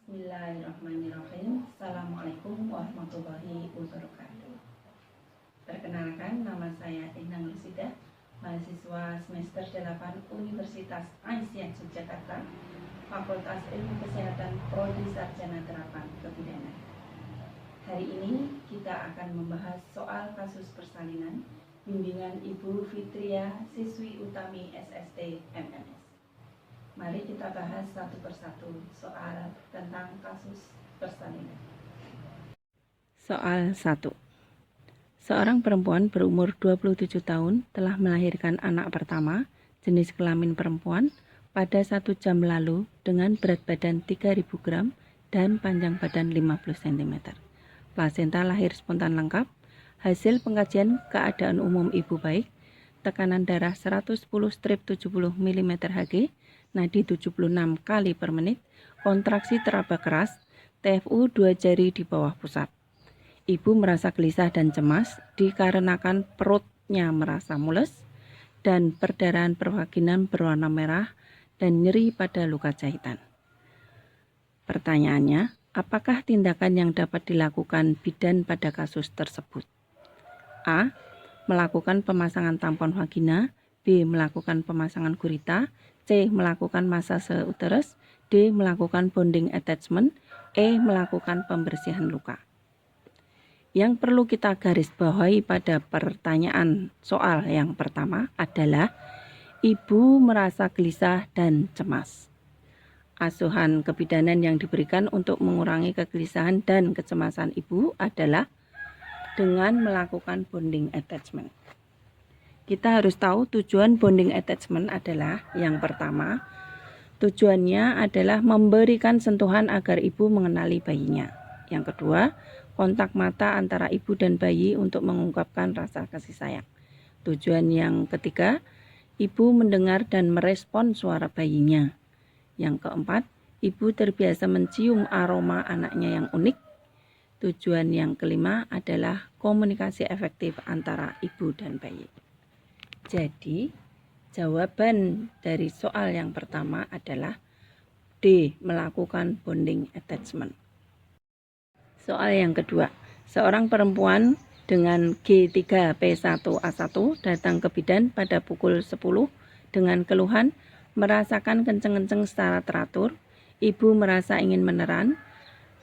Bismillahirrahmanirrahim. Assalamualaikum warahmatullahi wabarakatuh. Perkenalkan, nama saya Endang Lusida, mahasiswa semester 8 Universitas Aisyah Yogyakarta, Fakultas Ilmu Kesehatan Prodi Sarjana Terapan Kebidanan. Hari ini kita akan membahas soal kasus persalinan bimbingan Ibu Fitria, siswi utami SST MNS. Mari kita bahas satu persatu soal tentang kasus persalinan. Soal 1. Seorang perempuan berumur 27 tahun telah melahirkan anak pertama jenis kelamin perempuan pada 1 jam lalu dengan berat badan 3000 gram dan panjang badan 50 cm. Plasenta lahir spontan lengkap, hasil pengkajian keadaan umum ibu baik, tekanan darah 110/70 mm Hg, nadi 76 kali per menit, kontraksi teraba keras, TFU 2 jari di bawah pusat. Ibu merasa gelisah dan cemas dikarenakan perutnya merasa mules dan perdarahan pervaginan berwarna merah dan nyeri pada luka jahitan. Pertanyaannya, apakah tindakan yang dapat dilakukan bidan pada kasus tersebut? A. Melakukan pemasangan tampon vagina, B. Melakukan pemasangan gurita, C. Melakukan masase uterus, D. Melakukan bonding attachment, E. Melakukan pembersihan luka. Yang perlu kita garis bawahi pada pertanyaan soal yang pertama adalah ibu merasa gelisah dan cemas. Asuhan kebidanan yang diberikan untuk mengurangi kegelisahan dan kecemasan ibu adalah dengan melakukan bonding attachment. Kita harus tahu tujuan bonding attachment adalah yang pertama, tujuannya adalah memberikan sentuhan agar ibu mengenali bayinya. Yang kedua, kontak mata antara ibu dan bayi untuk mengungkapkan rasa kasih sayang. Tujuan yang ketiga, ibu mendengar dan merespon suara bayinya. Yang keempat, ibu terbiasa mencium aroma anaknya yang unik. Tujuan yang kelima adalah komunikasi efektif antara ibu dan bayi. Jadi, jawaban dari soal yang pertama adalah D. Melakukan bonding attachment. Soal yang kedua, seorang perempuan dengan G3P1A1 datang ke bidan pada pukul 10 dengan keluhan merasakan kenceng-kenceng secara teratur, ibu merasa ingin meneran.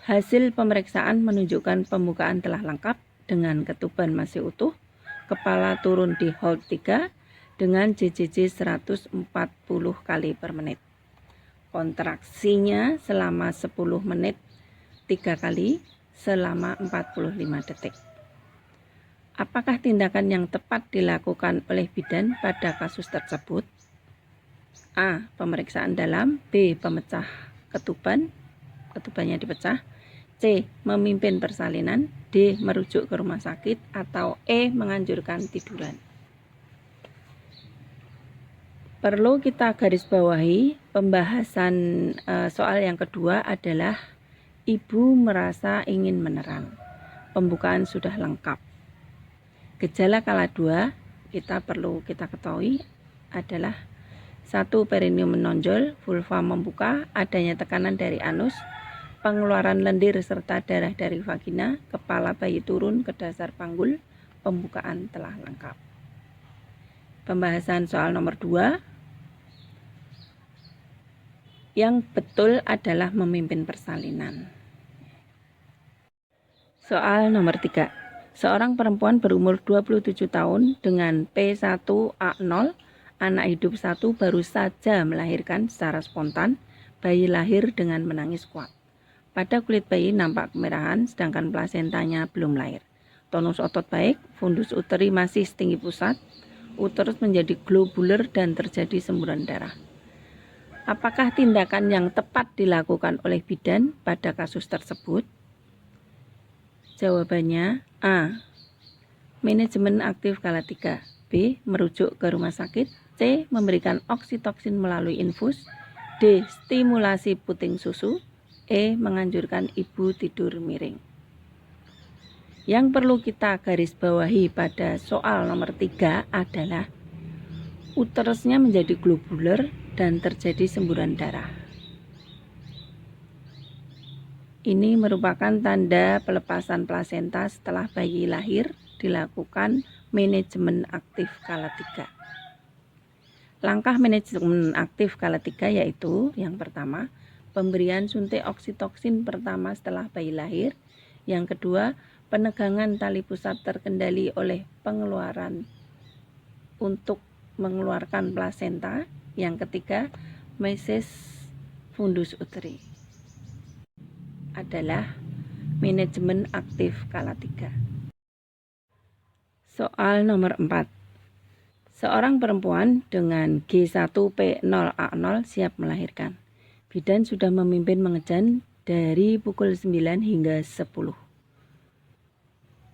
Hasil pemeriksaan menunjukkan pembukaan telah lengkap dengan ketuban masih utuh, kepala turun di hold 3 dengan JJJ 140 kali per menit. Kontraksinya selama 10 menit 3 kali selama 45 detik. Apakah tindakan yang tepat dilakukan oleh bidan pada kasus tersebut? A. Pemeriksaan dalam, B. Pemecah ketubannya dipecah, C. Memimpin persalinan, D. Merujuk ke rumah sakit, atau E. Menganjurkan tiduran. Perlu kita garis bawahi pembahasan soal yang kedua adalah ibu merasa ingin meneran. Pembukaan sudah lengkap. Gejala kala 2 perlu kita ketahui adalah 1. Perineum menonjol, vulva membuka, adanya tekanan dari anus, pengeluaran lendir serta darah dari vagina, kepala bayi turun ke dasar panggul, pembukaan telah lengkap. Pembahasan soal nomor 2. Yang betul adalah memimpin persalinan. Soal nomor 3. Seorang perempuan berumur 27 tahun dengan P1A0, anak hidup 1 baru saja melahirkan secara spontan, bayi lahir dengan menangis kuat. Pada kulit bayi nampak kemerahan, sedangkan plasentanya belum lahir. Tonus otot baik, fundus uteri masih setinggi pusat, uterus menjadi globuler dan terjadi semburan darah. Apakah tindakan yang tepat dilakukan oleh bidan pada kasus tersebut? Jawabannya A. Manajemen aktif kala 3, B. Merujuk ke rumah sakit, C. Memberikan oksitoksin melalui infus, D. Stimulasi puting susu, E. Menganjurkan ibu tidur miring. Yang perlu kita garis bawahi pada soal nomor 3 adalah uterusnya menjadi globuler dan terjadi semburan darah. Ini merupakan tanda pelepasan plasenta setelah bayi lahir, dilakukan manajemen aktif kala 3. Langkah manajemen aktif kala 3 yaitu yang pertama, pemberian suntik oksitoksin pertama setelah bayi lahir. Yang kedua, penegangan tali pusat terkendali oleh pengeluaran untuk mengeluarkan plasenta. Yang ketiga, meses fundus uteri adalah manajemen aktif kala 3. Soal nomor 4. Seorang perempuan dengan G1P0A0 siap melahirkan. Bidan sudah memimpin mengejan dari pukul 9 hingga 10.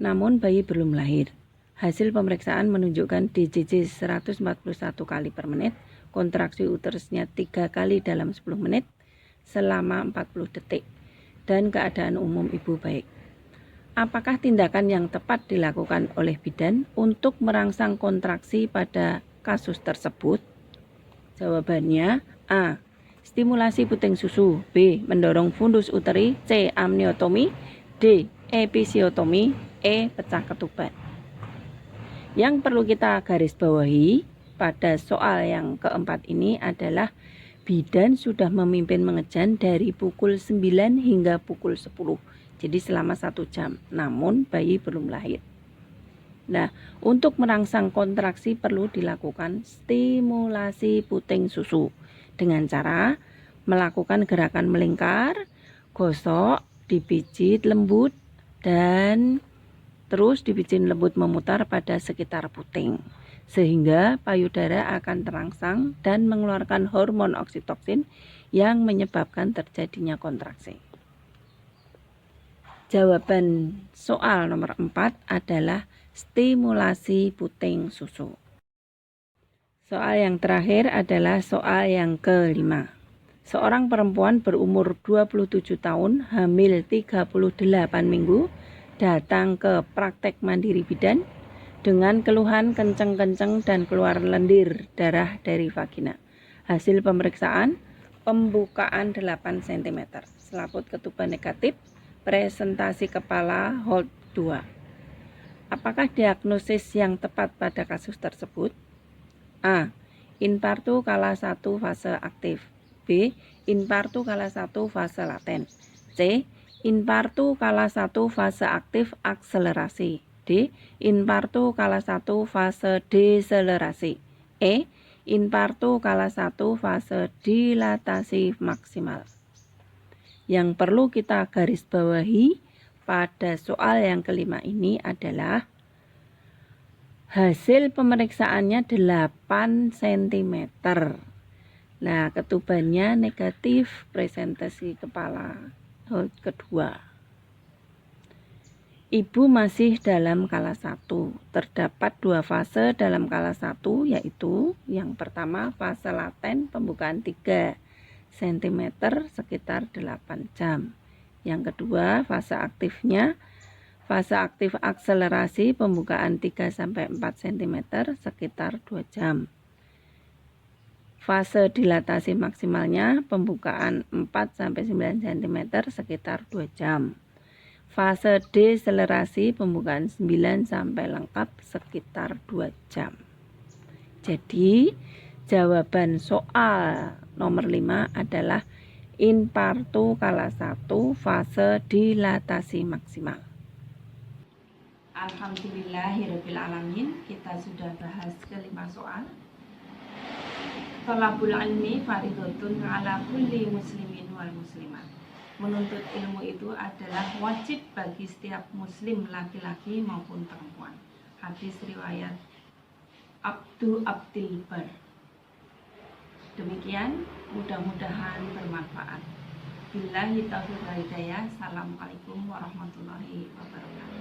Namun bayi belum lahir. Hasil pemeriksaan menunjukkan DJJ 141 kali per menit, kontraksi uterusnya 3 kali dalam 10 menit selama 40 detik, dan keadaan umum ibu baik. Apakah tindakan yang tepat dilakukan oleh bidan untuk merangsang kontraksi pada kasus tersebut? Jawabannya A. Stimulasi puting susu. B. Mendorong fundus uteri. C. Amniotomi. D. Episiotomi. E. Pecah ketuban. Yang perlu kita garis bawahi pada soal yang keempat ini adalah bidan sudah memimpin mengejan dari pukul 9 hingga pukul 10. Jadi selama 1 jam, namun bayi belum lahir. Nah, untuk merangsang kontraksi perlu dilakukan stimulasi puting susu dengan cara melakukan gerakan melingkar, gosok, dipijit lembut, dan terus dipijit lembut memutar pada sekitar puting, sehingga payudara akan terangsang dan mengeluarkan hormon oksitoksin yang menyebabkan terjadinya kontraksi. Jawaban soal nomor 4 adalah stimulasi puting susu. Soal yang terakhir adalah soal yang kelima. Seorang perempuan berumur 27 tahun, hamil 38 minggu, datang ke praktek mandiri bidan dengan keluhan kenceng-kenceng dan keluar lendir darah dari vagina. Hasil pemeriksaan, pembukaan 8 cm, selaput ketuban negatif, presentasi kepala hold 2. Apakah diagnosis yang tepat pada kasus tersebut? A. Infartu kala 1 fase aktif. B. Infartu kala 1 fase laten. C. Infartu kala 1 fase aktif akselerasi. D. Infartu kala 1 fase deselerasi. E. Infartu kala 1 fase dilatasi maksimal. Yang perlu kita garis bawahi pada soal yang kelima ini adalah hasil pemeriksaannya 8 cm. Nah, ketubannya negatif, presentasi kepala hold kedua. Ibu masih dalam kala 1. Terdapat 2 fase dalam kala 1, yaitu yang pertama fase laten pembukaan 3 cm sekitar 8 jam. Yang kedua fase aktifnya, fase aktif akselerasi pembukaan 3-4 cm sekitar 2 jam. Fase dilatasi maksimalnya pembukaan 4-9 cm sekitar 2 jam. Fase deselerasi pembukaan 9 sampai lengkap sekitar 2 jam. Jadi jawaban soal nomor 5 adalah infartu kala 1 fase dilatasi maksimal. Alhamdulillahirrabbilalamin, kita sudah bahas kelima soal. Thalabul ilmi fardhotun ala kulli muslimin wal muslimat. Menuntut ilmu itu adalah wajib bagi setiap muslim laki-laki maupun perempuan. Hadis riwayat Abdu Abdil Bar. Demikian, mudah-mudahan bermanfaat. Billahi taufiq wal hidayah. Assalamualaikum warahmatullahi wabarakatuh.